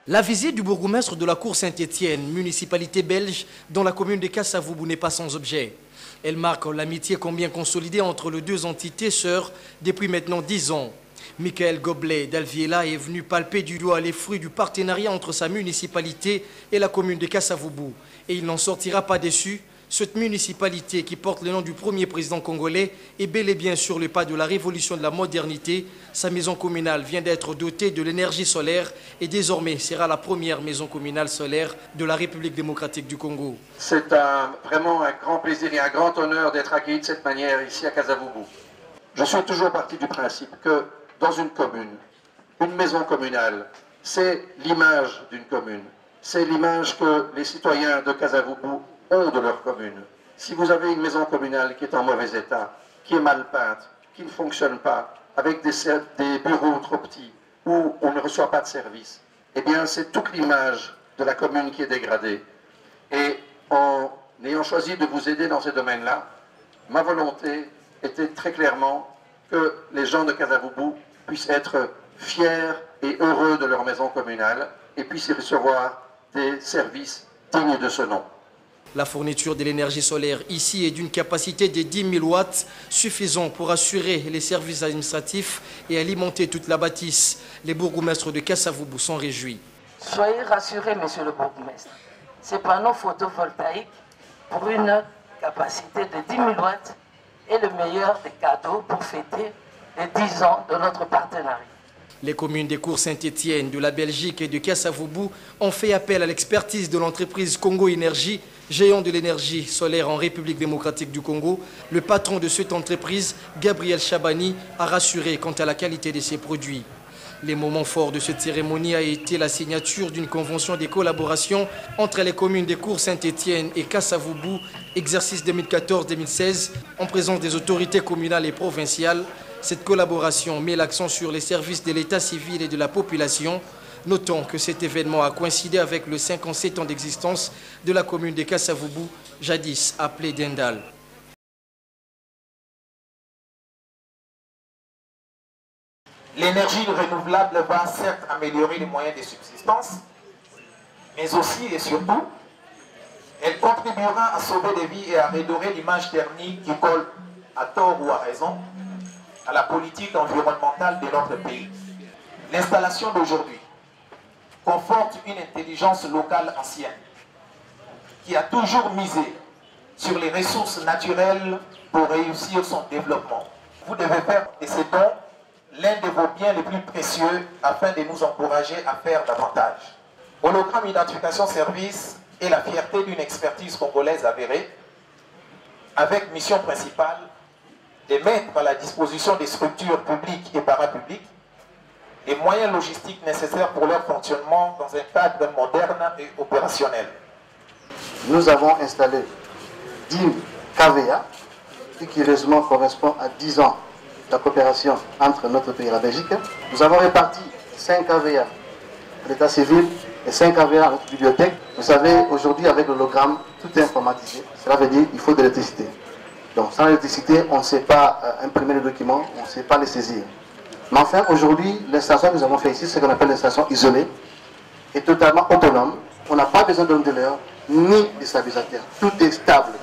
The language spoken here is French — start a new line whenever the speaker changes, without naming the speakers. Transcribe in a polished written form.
La visite du bourgmestre de la Cour Saint-Étienne, municipalité belge, dans la commune de Kassavoubou n'est pas sans objet. Elle marque l'amitié combien consolidée entre les deux entités sœurs depuis maintenant 10 ans. Michael Goblet d'Alviela est venu palper du doigt les fruits du partenariat entre sa municipalité et la commune de Kassavoubou. Et il n'en sortira pas déçu. Cette municipalité qui porte le nom du premier président congolais est bel et bien sur le pas de la révolution de la modernité. Sa maison communale vient d'être dotée de l'énergie solaire et désormais sera la première maison communale solaire de la République démocratique du Congo.
C'est vraiment un grand plaisir et un grand honneur d'être accueilli de cette manière ici à Kassavoubou. Je suis toujours parti du principe que dans une commune, une maison communale, c'est l'image d'une commune. C'est l'image que les citoyens de Kassavoubou ont de leur commune. Si vous avez une maison communale qui est en mauvais état, qui est mal peinte, qui ne fonctionne pas, avec des bureaux trop petits, où on ne reçoit pas de service, eh bien c'est toute l'image de la commune qui est dégradée. Et en ayant choisi de vous aider dans ces domaines-là, ma volonté était très clairement que les gens de Kassavoubou puissent être fiers et heureux de leur maison communale et puissent y recevoir des services dignes de ce nom.
La fourniture de l'énergie solaire ici est d'une capacité de 10 000 watts, suffisant pour assurer les services administratifs et alimenter toute la bâtisse. Les bourgmestres de Kassavoubou sont réjouis.
Soyez rassurés, monsieur le bourgmestre. Ces panneaux photovoltaïques, pour une capacité de 10 000 watts, est le meilleur des cadeaux pour fêter les 10 ans de notre partenariat.
Les communes des Cours Saint-Étienne, de la Belgique et de Kassavoubou ont fait appel à l'expertise de l'entreprise Congo Énergie, géant de l'énergie solaire en République démocratique du Congo. Le patron de cette entreprise, Gabriel Chabani, a rassuré quant à la qualité de ses produits. Les moments forts de cette cérémonie a été la signature d'une convention de collaboration entre les communes des Cours Saint-Étienne et Kassavoubou, exercice 2014-2016, en présence des autorités communales et provinciales. Cette collaboration met l'accent sur les services de l'état civil et de la population. Notons que cet événement a coïncidé avec le 57 ans d'existence de la commune de Kassavoubou, jadis appelée Dendal.
L'énergie renouvelable va certes améliorer les moyens de subsistance, mais aussi et surtout, elle contribuera à sauver des vies et à redorer l'image thermique qui colle, à tort ou à raison, à la politique environnementale de notre pays. L'installation d'aujourd'hui conforte une intelligence locale ancienne qui a toujours misé sur les ressources naturelles pour réussir son développement. Vous devez faire de ces dons l'un de vos biens les plus précieux afin de nous encourager à faire davantage. Hologramme Identification Service est la fierté d'une expertise congolaise avérée, avec mission principale de mettre à la disposition des structures publiques et parapubliques les moyens logistiques nécessaires pour leur fonctionnement dans un cadre moderne et opérationnel.
Nous avons installé 10 KVA, qui curieusement correspond à 10 ans de la coopération entre notre pays et la Belgique. Nous avons réparti 5 KVA à l'état civil et 5 KVA à notre bibliothèque. Vous savez, aujourd'hui avec l'hologramme, tout est informatisé. Cela veut dire qu'il faut de l'électricité. Donc sans électricité, on ne sait pas imprimer les documents, on ne sait pas les saisir. Mais enfin, aujourd'hui, l'installation que nous avons fait ici, c'est ce qu'on appelle l'installation isolée, est totalement autonome. On n'a pas besoin de l'heure ni de stabilisateur. Tout est stable.